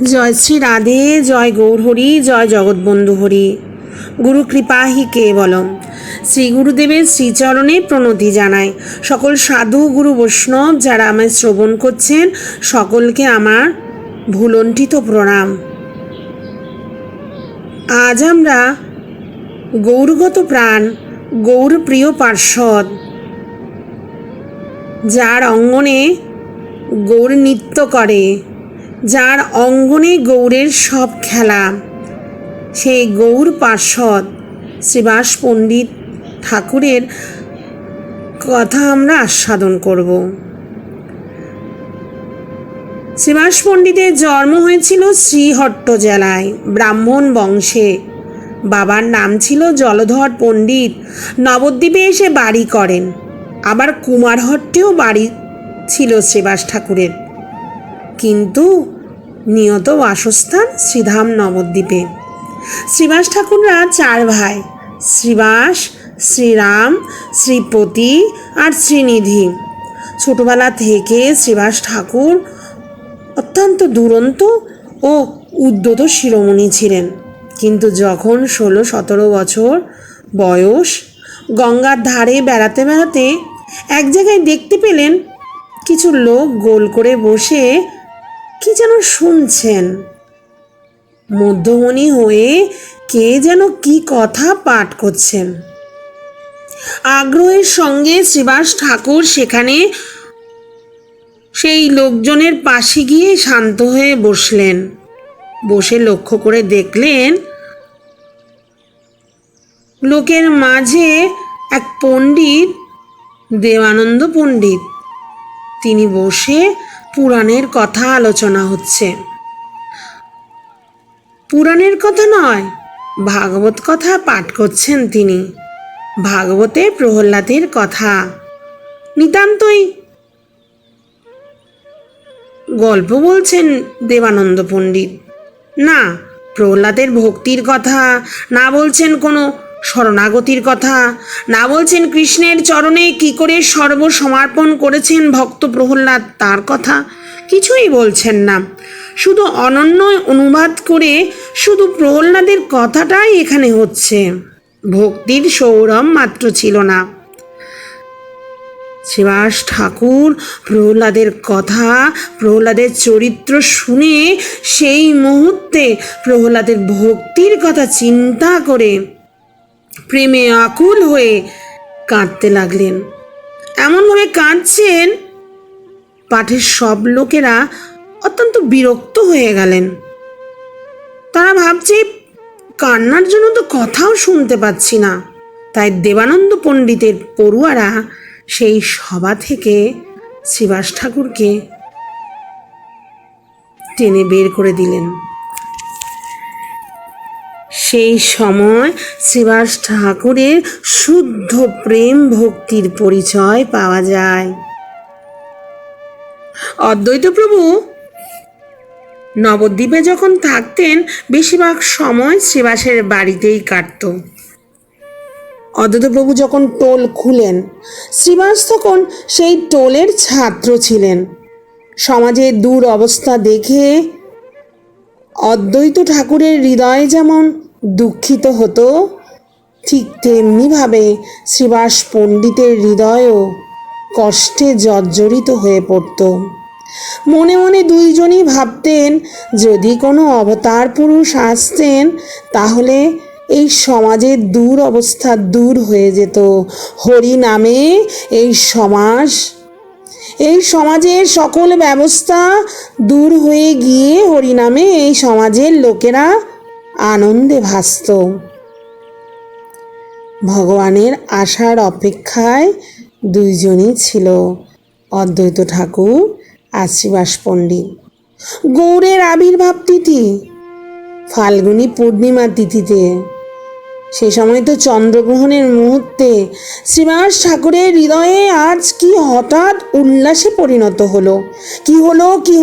জয় শ্রী রাধে, জয় গৌরহরি, জয় জগৎবন্ধু হরি। গুরু কৃপা হি কেবলম। শ্রী গুরুদেবের শ্রীচরণে প্রণতি জানায়। সকল সাধু গুরু বৈষ্ণব যারা আমায় শ্রবণ করছেন, সকলকে আমার ভুলণ্ঠিত প্রণাম। আজ আমরা গৌরগত প্রাণ, গৌরপ্রিয় পার্ষদ, যার অঙ্গনে গৌর নৃত্য করে, যার অঙ্গনে গৌরের সব খেলা, সেই গৌর পার্ষদ শ্রীবাস পণ্ডিত ঠাকুরের কথা আমরা আস্বাদন করব। শ্রীবাস পণ্ডিতের জন্ম হয়েছিল শ্রীহট্ট জেলায়, ব্রাহ্মণ বংশে। বাবার নাম ছিল জলধর পণ্ডিত। নবদ্বীপে এসে বাড়ি করেন। আবার কুমারহট্টেও বাড়ি ছিল শ্রীবাস ঠাকুরের, কিন্তু নিয়ত বাসস্থান শ্রীধাম নবদ্বীপে। শ্রীবাস ঠাকুররা চার ভাই: শ্রীবাস, শ্রীরাম, শ্রীপতি আর শ্রীনিধি। ছোটবেলা থেকে শ্রীবাস ঠাকুর অত্যন্ত দুরন্ত ও উদ্যত শিরোমণি ছিলেন। কিন্তু যখন 16-17 বছর বয়স, গঙ্গার ধারে বেড়াতে বেড়াতে এক জায়গায় দেখতে পেলেন কিছু লোক গোল করে বসে কি যেন শুনছেন। মধ্যমণি হয়ে কে যেন কি কথা পাঠ করছেন। আগ্রহের সঙ্গে শ্রীবাস ঠাকুর সেখানে সেই লোকজনের পাশে গিয়ে শান্ত হয়ে বসলেন। বসে লক্ষ্য করে দেখলেন লোকের মাঝে এক পণ্ডিত, দেবানন্দ পণ্ডিত। তিনি বসে পুরাণের কথা আলোচনা হচ্ছে। পুরাণের কথা নয়, ভাগবত কথা পাঠ করছেন তিনি। ভাগবতে প্রহ্লাদের কথা, নিতান্তই গল্প বলছেন দেবানন্দ পণ্ডিত। না প্রহ্লাদের ভক্তির কথা, না বলছেন কোনো শরণাগতির কথা, না বলছেন কৃষ্ণের চরণে কি করে সর্বসমর্পণ করেছেন ভক্ত প্রহ্লাদ তার কথা, কিছুই বলছেন না। শুধু অনন্য অনুবাদ করে শুধু প্রহ্লাদের কথাটাই এখানে হচ্ছে। ভক্তির সৌরভ মাত্র ছিল না। শ্রীবাস ঠাকুর প্রহ্লাদের কথা, প্রহ্লাদের চরিত্র শুনে সেই মুহূর্তে প্রহ্লাদের ভক্তির কথা চিন্তা করে প্রেমে আকুল হয়ে কাঁদতে লাগলেন। এমনভাবে কাঁদছেন, পাঠের সব লোকেরা অত্যন্ত বিরক্ত হয়ে গেলেন। তারা ভাবছে কান্নার জন্য তো কথাও শুনতে পাচ্ছি না। তাই দেবানন্দ পণ্ডিতের পড়ুয়ারা সেই সভা থেকে শ্রীবাস ঠাকুরকে টেনে বের করে দিলেন। সেই সময় শ্রীবাস ঠাকুরের শুদ্ধ প্রেম ভক্তির পরিচয় পাওয়া যায়। অদ্বৈত প্রভু নবদ্বীপে যখন থাকতেন, বেশিরভাগ সময় শ্রীবাসের বাড়িতেই কাটত। অদ্বৈত প্রভু যখন টোল খুলেন, শ্রীবাস তখন সেই টোলের ছাত্র ছিলেন। সমাজের দূর অবস্থা দেখে অদ্বৈত ঠাকুরের হৃদয় যেমন দুঃখিত হতো, ঠিক তেমনিভাবে শ্রীবাস পণ্ডিতের হৃদয়ও কষ্টে জর্জরিত হয়ে পড়ত। মনে মনে দুইজনই ভাবতেন, যদি কোনো অবতার পুরুষ আসতেন তাহলে এই সমাজের দূর অবস্থা দূর হয়ে যেত। হরি নামে এই সমাজের সকল ব্যবস্থা দূর হয়ে গিয়ে হরি নামে এই সমাজের লোকেরা আনন্দে ভাসত। ভগবানের আসার অপেক্ষায় দুইজনই ছিল, অদ্বৈত ঠাকুর আর শ্রীবাস পণ্ডিত। গৌরের আবির্ভাব তিথি ফাল্গুনী পূর্ণিমা তিথিতে, সে সময় তো চন্দ্রগ্রহণের মুহূর্তে শ্রীবাস ঠাকুরের হৃদয়ে আজ কি হঠাৎ উল্লাসে পরিণত হলো। কি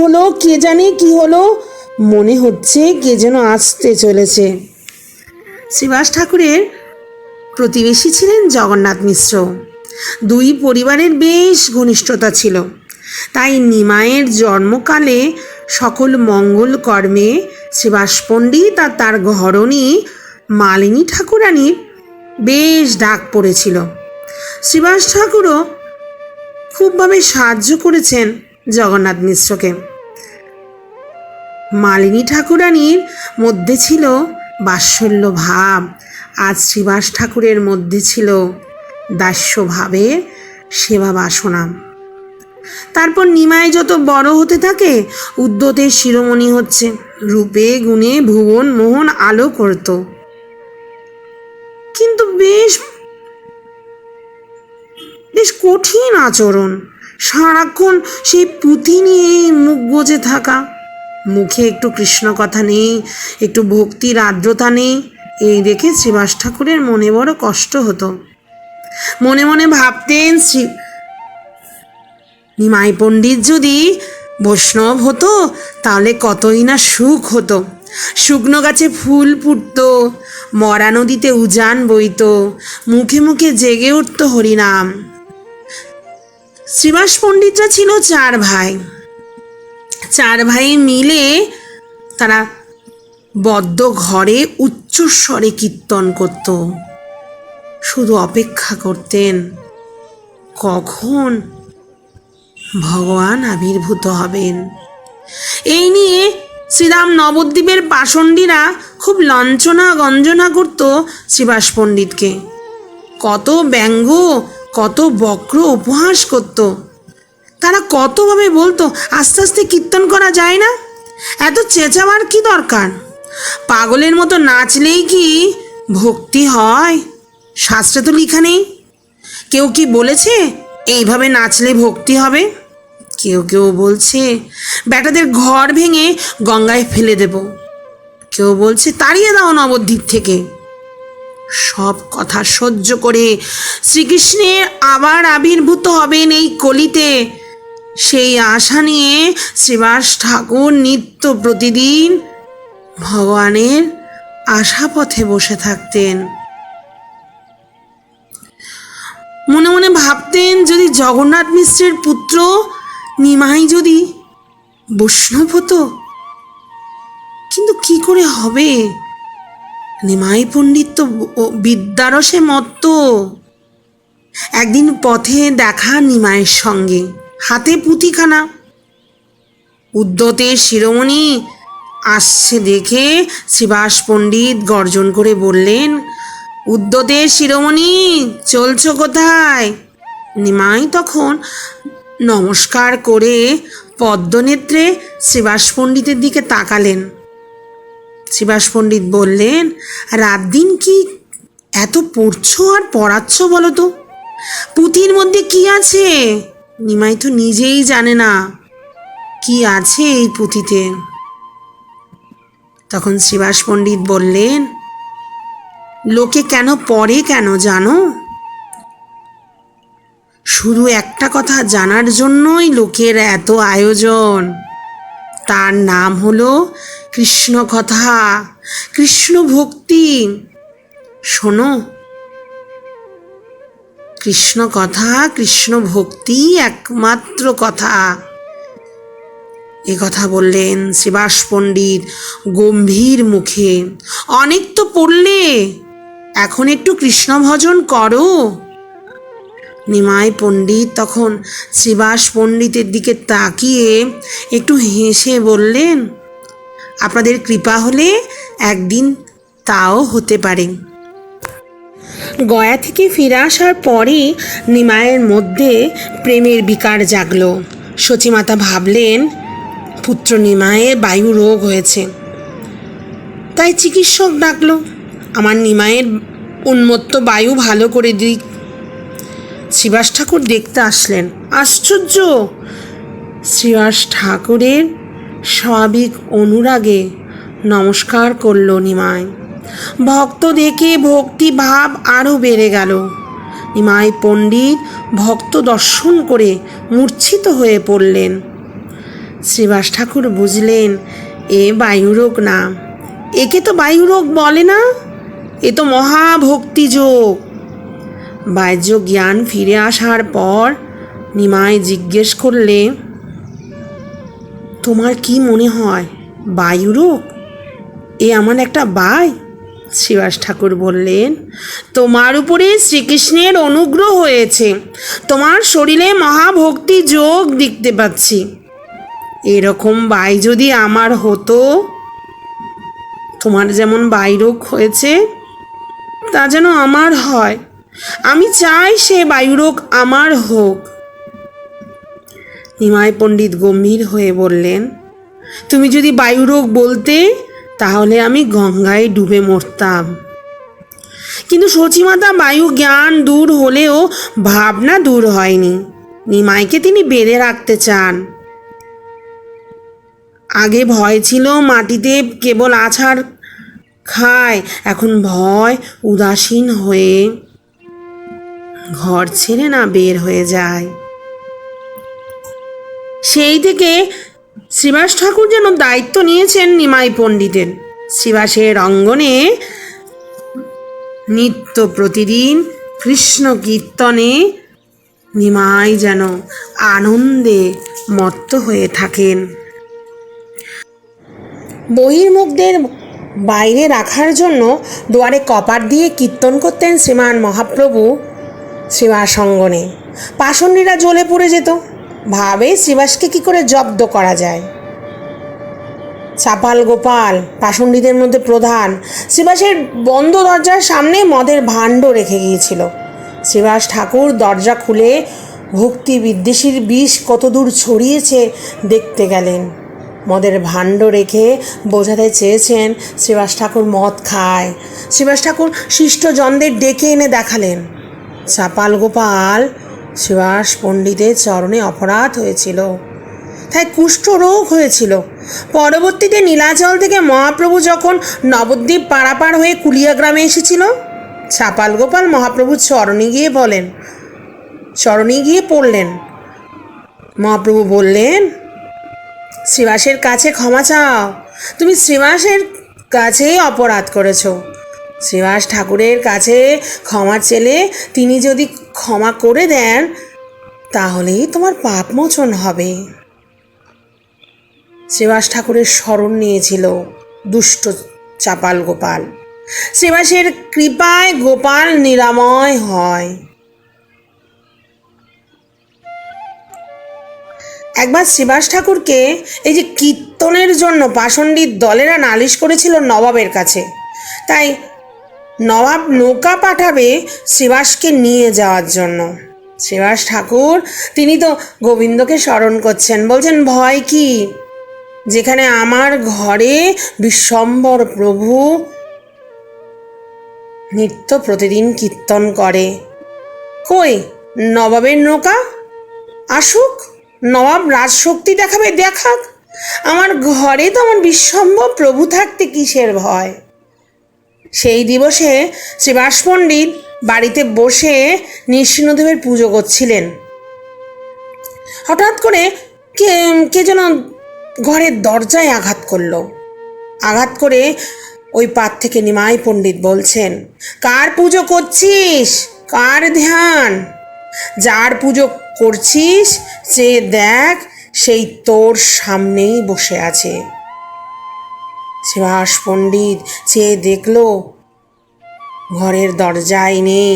হলো কে জানে কি হলো। মনে হচ্ছে কে যেন আসতে চলেছে। শ্রীবাস ঠাকুরের প্রতিবেশী ছিলেন জগন্নাথ মিশ্র। দুই পরিবারের বেশ ঘনিষ্ঠতা ছিল। তাই নিমাইয়ের জন্মকালে সকল মঙ্গল কর্মে শ্রীবাস পণ্ডিত আর তার ঘরণী মালিনী ঠাকুরানীর বেশ ডাক পড়েছিল। শ্রীবাস ঠাকুরও খুবভাবে সাহায্য করেছেন জগন্নাথ মিশ্রকে। মালিনী ঠাকুরানীর মধ্যে ছিল বাৎসল্য ভাব, আজ শ্রীবাস ঠাকুরের মধ্যে ছিল দাস্য ভাবের সেবা বাসনা। তারপর নিমাই যত বড় হতে থাকে, উদ্যতের শিরোমণি হচ্ছে, রূপে গুণে ভুবন মোহন আলো করত, কিন্তু বেশ বেশ কঠিন আচরণ, সারাক্ষণ সেই পুঁথি নিয়ে মুখ গোজে থাকা, মুখে একটু কৃষ্ণ কথা নেই, একটু ভক্তির আর্দ্রতা নেই। এই দেখে শ্রীবাস ঠাকুরের মনে বড় কষ্ট হতো। মনে মনে ভাবতেন, নিমাই পণ্ডিত যদি বৈষ্ণব হতো তাহলে কতই না সুখ হতো। শুকনো গাছে ফুল ফুটত, মরা নদীতে উজান বইত, মুখে মুখে জেগে উঠত হরিনাম। শ্রীবাস পণ্ডিতরা ছিল 4 ভাই। 4 ভাই মিলে তারা বদ্ধ ঘরে উচ্চস্বরে কীর্তন করত, শুধু অপেক্ষা করতেন কখন ভগবান আবির্ভূত হবেন। এই নিয়ে শ্রীরাম নবদ্বীপের পাষণ্ডীরা খুব লাঞ্ছনা গঞ্জনা করত শ্রীবাস পণ্ডিতকে, কত ব্যঙ্গ কত বক্র উপহাস করত। তারা কতভাবে বলতো, আস্তে আস্তে কীর্তন করা যায় না, এত চেঁচাবার কি দরকার, পাগলের মতো নাচলেই কি ভক্তি হয়, শাস্ত্রে তো লেখা নেই। কেউ কি বলেছে এইভাবে নাচলে ভক্তি হবে? কেউ কেউ বলছে বেটাদের ঘর ভেঙে গঙ্গায় ফেলে দেব, কেউ বলছে তাড়িয়ে দাও নবদ্বীপ থেকে। সব কথা সহ্য করে শ্রীকৃষ্ণের আবার আবির্ভূত হবেন এই কলিতে, সেই আশা নিয়ে শ্রীবাস ঠাকুর নিত্য প্রতিদিন ভগবানের আশাপথে বসে থাকতেন। মনে মনে ভাবতেন, যদি জগন্নাথ মিশ্রের পুত্র নিমাই যদি বৈষ্ণব হতো, কিন্তু কি করে হবে? নিমাই পণ্ডিত তো বিদ্যারসে মত্ত। একদিন পথে দেখা নিমাইয়ের সঙ্গে, হাতে পুঁথিখানা। উদ্যতের শিরোমণি আসছে দেখে শ্রীবাস পণ্ডিত গর্জন করে বললেন, উদ্যতের শিরোমণি চলছো কোথায়? নিমাই তখন নমস্কার করে পদ্মনেত্রে শ্রীবাস পণ্ডিতের দিকে তাকালেন। শ্রীবাস পণ্ডিত বললেন, রাত দিন কি এত পড়ছো আর পড়াচ্ছ বলো তো? পুঁথির মধ্যে কি আছে? নিমাই তো নিজেই জানে না কি আছে এই পুঁথিতে। তখন শ্রীবাস পণ্ডিত বললেন, লোকে কেন পড়ে কেন জানো? শুধু একটা কথা জানার জন্যই লোকের এত আয়োজন, তার নাম হলো কৃষ্ণ কথা, কৃষ্ণ ভক্তি। শোনো, কৃষ্ণ কথা কৃষ্ণ ভক্তি একমাত্র কথা। এ কথা বললেন শ্রীবাস পণ্ডিত গম্ভীর মুখে। অনেক তো পড়লে, এখন একটু কৃষ্ণ ভজন করো। নিমাই পণ্ডিত তখন শ্রীবাস পণ্ডিতের দিকে তাকিয়ে একটু হেসে বললেন, আপনাদের কৃপা হলে একদিন তাও হতে পারে। গয়া থেকে ফিরে আসার পরই নিমাইয়ের মধ্যে প্রেমের বিকার জাগল। সচিমাতা ভাবলেন, পুত্র নিমাইয়ের বায়ু রোগ হয়েছে, তাই চিকিৎসক ডাকলো আমার নিমাইয়ের উন্মত্ত বায়ু ভালো করে দিক। শ্রীবাস ঠাকুর দেখতে আসলেন। আশ্চর্য, শ্রীবাস ঠাকুরের স্বাভাবিক অনুরাগে নমস্কার করল নিমাই। ভক্ত দেখে ভক্তি ভাব আরও বেড়ে গেল। নিমাই পণ্ডিত ভক্ত দর্শন করে মূর্ছিত হয়ে পড়লেন। শ্রীবাস ঠাকুর বুঝলেন, এ বায়ুরোগ না, একে তো বায়ুরোগ বলে না, এ তো মহাভক্তিযোগ। বাহ্য জ্ঞান ফিরে আসার পর নিমাই জিজ্ঞেস করলে, তোমার কি মনে হয় বায়ুরোগ এ আমার একটা বাই? শ্রীবাস ঠাকুর বললেন, তোমার উপরে শ্রীকৃষ্ণের অনুগ্রহ হয়েছে, তোমার শরীরে মহাভক্তি যোগ দেখতে পাচ্ছি। এরকম বাই যদি আমার হতো, তোমার যেমন বায়ুরোগ হয়েছে তা যেন আমার হয়। আমি চাই সে বায়ুরোগ আমার হোক। নিমাই পণ্ডিত গম্ভীর হয়ে বললেন, তুমি যদি বায়ুরোগ বলতে তাহলে আমি গঙ্গায় ডুবে মরতাম। কিন্তু সচিমাতা বায়ু জ্ঞান দূর হলেও ভাবনা দূর হয়নি। নিমাইকে তিনি বেঁধে রাখতে চান। আগে ভয় ছিল মাটিতে কেবল আছাড় খায়, এখন ভয় উদাসীন হয়ে ঘর ছেড়ে না বের হয়ে যায়। সেই থেকে শ্রীবাস ঠাকুর যেন দায়িত্ব নিয়েছেন নিমাই পণ্ডিতের। শ্রীবাসের অঙ্গনে নিত্য প্রতিদিন কৃষ্ণ কীর্তনে নিমাই যেন আনন্দে মত্ত হয়ে থাকেন। বহির্মুখদের বাইরে রাখার জন্য দুয়ারে কপাট দিয়ে কীর্তন করতেন শ্রীমান মহাপ্রভু শ্রীবাস অঙ্গনে। পাষণ্ডীরা জ্বলে পড়ে যেত, ভাবে শ্রীবাসকে কি করে জব্দ করা যায়। চাপাল গোপাল পাষণ্ডীদের মধ্যে প্রধান, শ্রীবাসের বন্ধ দরজার সামনে মদের ভাণ্ড রেখে গিয়েছিল। শ্রীবাস ঠাকুর দরজা খুলে ভক্তি বিদ্বেষীর বিষ কতদূর ছড়িয়েছে দেখতে গেলেন। মদের ভাণ্ড রেখে বোঝাতে চেয়েছেন শ্রীবাস ঠাকুর মদ খায়। শ্রীবাস ঠাকুর শিষ্টজনদের ডেকে এনে দেখালেন। চাপাল গোপাল শ্রীবাস পণ্ডিতের চরণে অপরাধ হয়েছিল, তাই কুষ্ঠরোগ হয়েছিল। পরবর্তীতে নীলাচল থেকে মহাপ্রভু যখন নবদ্বীপ পারাপার হয়ে কুলিয়া গ্রামে এসেছিল, চাপাল গোপাল মহাপ্রভুর চরণে গিয়ে পড়লেন। মহাপ্রভু বললেন, শ্রীবাসের কাছে ক্ষমা চাও, তুমি শ্রীবাসের কাছেই অপরাধ করেছ। শ্রীবাস ঠাকুরের কাছে ক্ষমা চেলে তিনি যদি ক্ষমা করে দেন তাহলেই তোমার পাপ মোচন হবে। শ্রীবাস ঠাকুরের শরণ নিয়েছিল দুষ্ট চাপাল গোপাল। শ্রীবাসের কৃপায় গোপাল নিরাময় হয়। একবার শ্রীবাস ঠাকুরকে এই যে কীর্তনের জন্য পাষণ্ডীর দলেরা নালিশ করেছিল নবাবের কাছে, তাই নবাব নৌকা পাঠাবে শ্রীবাসকে নিয়ে যাওয়ার জন্য। শ্রীবাস ঠাকুর তিনি তো গোবিন্দকে স্মরণ করছেন, বলছেন, ভয় কি, যেখানে আমার ঘরে বিশ্বম্বর প্রভু নিত্য প্রতিদিন কীর্তন করে। কই নবাবের নৌকা আসুক, নবাব রাজশক্তি দেখাক। আমার ঘরে তো আমার বিশ্বম্বর প্রভু থাকতে কিসের ভয়। সেই দিবসে শ্রীবাস পণ্ডিত বাড়িতে বসে নৃসিংহদেবের পুজো করছিলেন। হঠাৎ করে কে যেন ঘরের দরজায় আঘাত করলো। আঘাত করে ওই পার থেকে নিমাই পণ্ডিত বলছেন, কার পুজো করছিস, কার ধ্যান? যার পুজো করছিস সে দেখ, সেই তোর সামনেই বসে আছে। শ্রীবাস পণ্ডিত চেয়ে দেখল, ঘরের দরজায় নেই,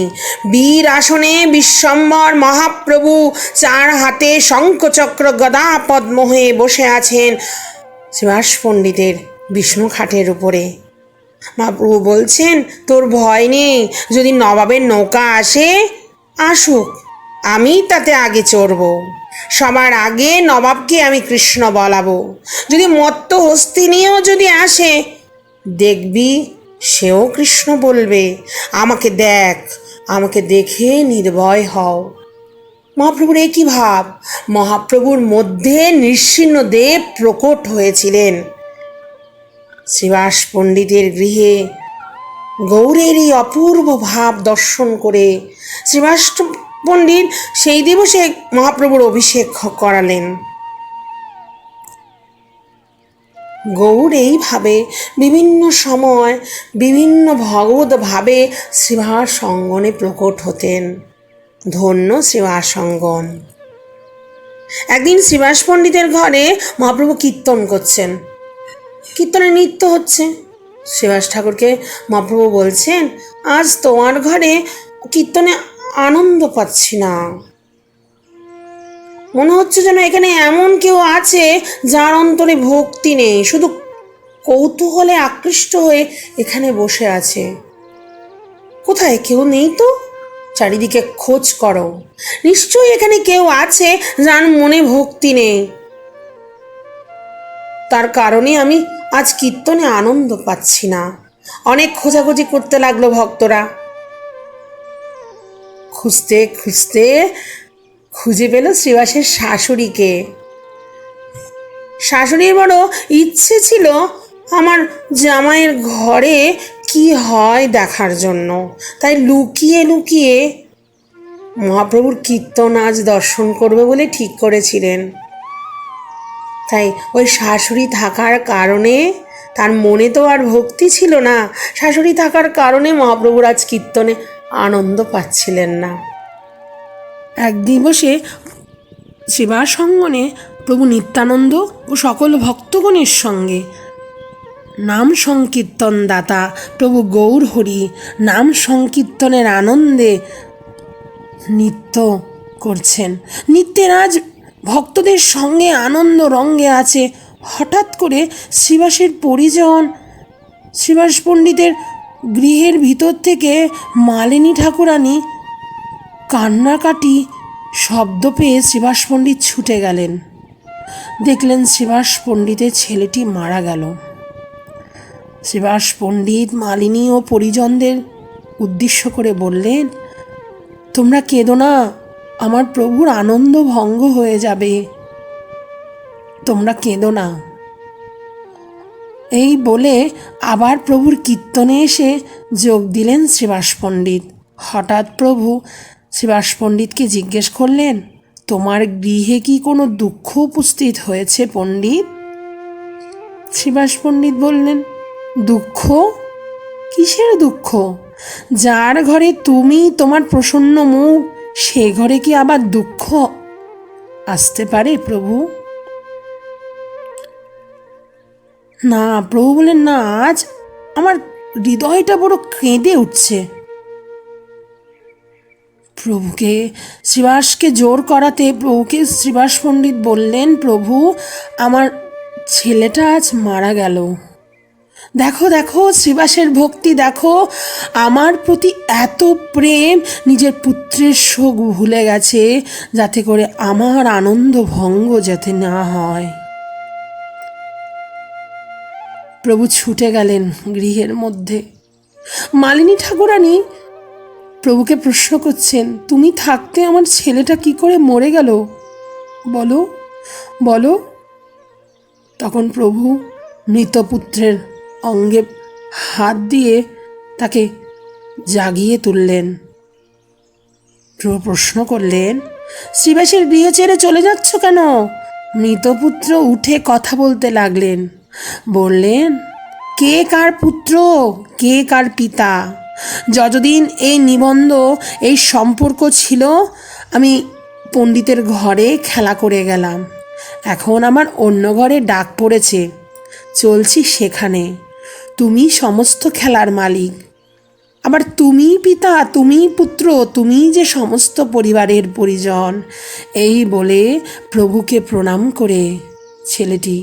বীর আসনে বিশ্বম্বর মহাপ্রভু চার হাতে শঙ্খচক্র গদা পদ্ম হয়ে বসে আছেন শ্রীবাস পণ্ডিতের বিষ্ণু খাটের উপরে। মহাপ্রভু বলছেন, তোর ভয় নেই, যদি নবাবের নৌকা আসে আসুক, আমি তাতে আগে চড়ব, সবার আগে নবাবকে আমি কৃষ্ণ বলাবো। যদি মত্ত হস্তি নিয়েও যদি আসে, দেখবি সেও কৃষ্ণ বলবে। আমাকে দেখ, আমাকে দেখে নির্ভয় হও। মহাপ্রভুর একই ভাব। মহাপ্রভুর মধ্যে নৃসিংহদেব প্রকট হয়েছিলেন। শ্রীবাস পণ্ডিতের গৃহে গৌরের এই অপূর্ব ভাব দর্শন করে শ্রীবাস পণ্ডিত সেই দিবসে মহাপ্রভুর অভিষেক করালেন। গৌর এইভাবে বিভিন্ন সময় বিভিন্ন ভগবত ভাবে শ্রীবাস অঙ্গনে প্রকট হতেন। ধন্য শ্রীবাস অঙ্গন। একদিন শ্রীবাস পণ্ডিতের ঘরে মহাপ্রভু কীর্তন করছেন, কীর্তনে নৃত্য হচ্ছে। শ্রীবাস ঠাকুরকে মহাপ্রভু বলছেন, আজ তোমার ঘরে কীর্তনে আনন্দ পাচ্ছি না, মনে হচ্ছে যেন এখানে এমন কেউ আছে যার অন্তরে ভক্তি নেই, শুধু কৌতূহলে আকৃষ্ট হয়ে এখানে বসে আছে। কোথায়? কেউ নেই তো? চারিদিকে খোঁজ করো, নিশ্চয়ই এখানে কেউ আছে যার মনে ভক্তি নেই, তার কারণে আমি আজ কীর্তনে আনন্দ পাচ্ছি না। অনেক খোঁজাখুঁজি করতে লাগলো ভক্তরা। খুঁজতে খুঁজতে খুঁজে পেল শ্রীবাসের শাশুড়িকে। শাশুড়ির বড় ইচ্ছে ছিল আমার জামাইয়ের ঘরে কি হয় দেখার জন্য, তাই লুকিয়ে লুকিয়ে মহাপ্রভুর কীর্তন আজ দর্শন করবে বলে ঠিক করেছিলেন। তাই ওই শাশুড়ি থাকার কারণে, তার মনে তো আর ভক্তি ছিল না, শাশুড়ি থাকার কারণে মহাপ্রভুর আজ কীর্তনে আনন্দ পাচ্ছিলেন না। এক দিবসে শ্রীবাস অঙ্গনে প্রভু নিত্যানন্দ ও সকল ভক্তগণের সঙ্গে নাম সংকীর্তন দাতা প্রভু গৌর হরি নাম সংকীর্তনের আনন্দে নৃত্য করছেন। নৃত্যের আজ ভক্তদের সঙ্গে আনন্দ রঙ্গে আছে। হঠাৎ করে শ্রীবাসের পরিজন, শ্রীবাস পণ্ডিতের গৃহের ভিতর থেকে মালিনী ঠাকুরানী কান্নাকাটি শব্দ পেয়ে শ্রীবাস পণ্ডিত ছুটে গেলেন। দেখলেন শ্রীবাস পণ্ডিতের ছেলেটি মারা গেল। শ্রীবাস পণ্ডিত মালিনী ও পরিজনদের উদ্দেশ্য করে বললেন, তোমরা কেঁদো না, আমার প্রভুর আনন্দ ভঙ্গ হয়ে যাবে, তোমরা কেঁদো না। এই বলে আবার প্রভুর কীর্তনে এসে যোগ দিলেন শ্রীবাস পণ্ডিত। হঠাৎ প্রভু শ্রীবাস পণ্ডিতকে জিজ্ঞেস করলেন, তোমার গৃহে কি কোনো দুঃখ উপস্থিত হয়েছে পণ্ডিত? শ্রীবাস পণ্ডিত বললেন, দুঃখ? কিসের দুঃখ? যার ঘরে তুমি, তোমার প্রসন্ন মুখ, সে ঘরে কি আবার দুঃখ আসতে পারে প্রভু? না, প্রভু বলেন, না, আজ আমার হৃদয়টা বড় কেঁদে উঠছে। প্রভুকে, শ্রীবাসকে জোর করাতে প্রভুকে শ্রীবাস পণ্ডিত বললেন, প্রভু, আমার ছেলেটা আজ মারা গেল। দেখো দেখো শ্রীবাসের ভক্তি দেখো, আমার প্রতি এত প্রেম, নিজের পুত্রের শোক ভুলে গেছে যাতে করে আমার আনন্দ ভঙ্গ যাতে না হয়। প্রভু ছুটে গেলেন গৃহের মধ্যে। মালিনী ঠাকুরানী প্রভুকে প্রশ্ন করছেন, তুমি থাকতে আমার ছেলেটা কি করে মরে গেল, বলো বলো। তখন প্রভু মৃত পুত্রের অঙ্গে হাত দিয়ে তাকে জাগিয়ে তুললেন। প্রভু প্রশ্ন করলেন, শ্রীবাসের গৃহ ছেড়ে চলে যাচ্ছ কেন? মৃতপুত্র উঠে কথা বলতে লাগলেন। বললেন, কে কার পুত্র, কে কার পিতা? যতদিন এই নিবন্ধ, এই সম্পর্ক ছিল, আমি পণ্ডিতের ঘরে খেলা করে গেলাম। এখন আমার অন্য ঘরে ডাক পড়েছে, চলছি সেখানে। তুমি সমস্ত খেলার মালিক, আবার তুমি পিতা, তুমি পুত্র, তুমি যে সমস্ত পরিবারের পরিজন। এই বলে প্রভুকে প্রণাম করে ছেলেটি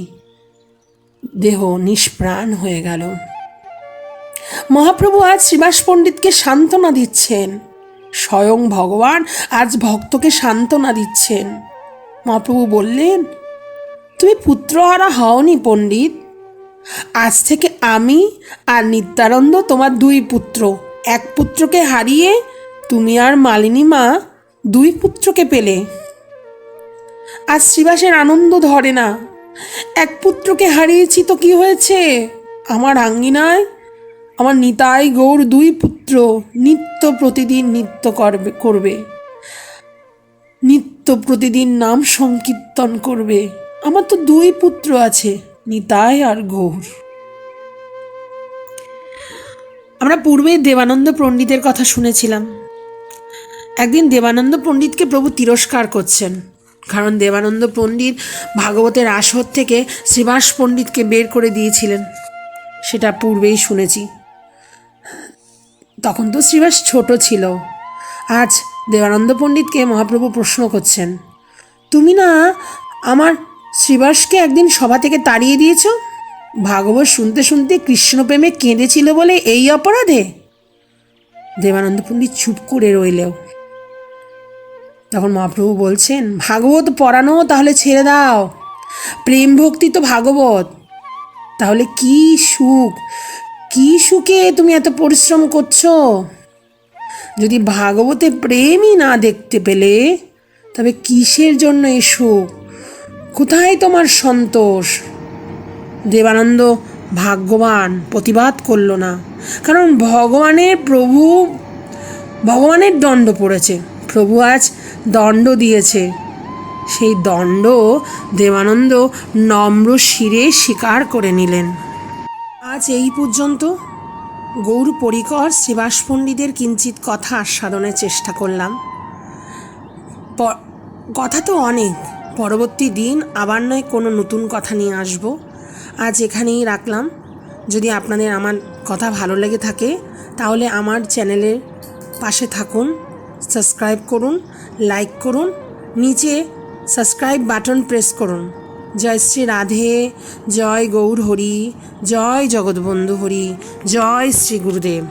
দেহ নিষ্প্রাণ হয়ে গেল। মহাপ্রভু আজ শ্রীবাস পণ্ডিতকে সান্ত্বনা দিচ্ছেন। স্বয়ং ভগবান আজ ভক্তকে সান্ত্বনা দিচ্ছেন। মহাপ্রভু বললেন, তুমি পুত্রহারা হওনি পণ্ডিত। আজ থেকে আমি আর নিত্যানন্দ তোমার দুই পুত্র। এক পুত্রকে হারিয়ে তুমি আর মালিনী মা দুই পুত্রকে পেলে। আজ শ্রীবাসের আনন্দ ধরে না। এক পুত্রকে হারিয়েছি তো কি হয়েছে? আমার আঙ্গিনায় আমার নিতাই গৌর দুই পুত্র নিত্য প্রতিদিন নৃত্য করবে, নিত্য প্রতিদিন নাম সংকীর্তন করবে। আমার তো দুই পুত্র আছে, নিতাই আর গৌর। আমরা পূর্বে দেবানন্দ পণ্ডিতের কথা শুনেছিলাম। একদিন দেবানন্দ পণ্ডিতকে প্রভু তিরস্কার করছেন। কারণ দেবানন্দ পণ্ডিত ভাগবতের আসর থেকে শ্রীবাস পণ্ডিতকে বের করে দিয়েছিলেন, সেটা পূর্বেই শুনেছি। তখন তো শ্রীবাস ছোট ছিল। আজ দেবানন্দ পণ্ডিতকে মহাপ্রভু প্রশ্ন করছেন, তুমি না আমার শ্রীবাসকে একদিন সভা থেকে তাড়িয়ে দিয়েছ, ভাগবত শুনতে শুনতে কৃষ্ণপ্রেমে কেঁদেছিল বলে এই অপরাধে? দেবানন্দ পণ্ডিত চুপ করে রইলেও। তখন মহাপ্রভু বলছেন, ভাগবত পড়ানো তাহলে ছেড়ে দাও, প্রেম ভক্তি তো ভাগবত। তাহলে কি সুখে তুমি এত পরিশ্রম করছো? যদি ভাগবতে প্রেমই না দেখতে পেলে, তবে কিসের জন্য এই সুখ? কোথায় তোমার সন্তোষ? দেবানন্দ ভাগ্যবান, প্রতিবাদ করল না, কারণ ভগবানের দণ্ড পড়েছে। প্রভু আজ দণ্ড দিয়েছে, সেই দণ্ড দেবানন্দ নম্র শিরে স্বীকার করে নিলেন। আজ এই পর্যন্ত গৌর পরিকর শ্রীবাস পণ্ডিতের কিঞ্চিত কথা আস্বাদনের চেষ্টা করলাম। কথা তো অনেক, পরবর্তী দিন আবার নয় কোনো নতুন কথা নিয়ে আসব। আজ এখানেই রাখলাম। যদি আপনাদের আমার কথা ভালো লেগে থাকে তাহলে আমার চ্যানেলের পাশে থাকুন, সাবস্ক্রাইব করুন, লাইক করুন, নিচে সাবস্ক্রাইব বাটন প্রেস করুন। জয় শ্রী রাধে, জয় গৌর হরি, জয় জগৎবন্ধু হরি, জয় শ্রী গুরুদেব।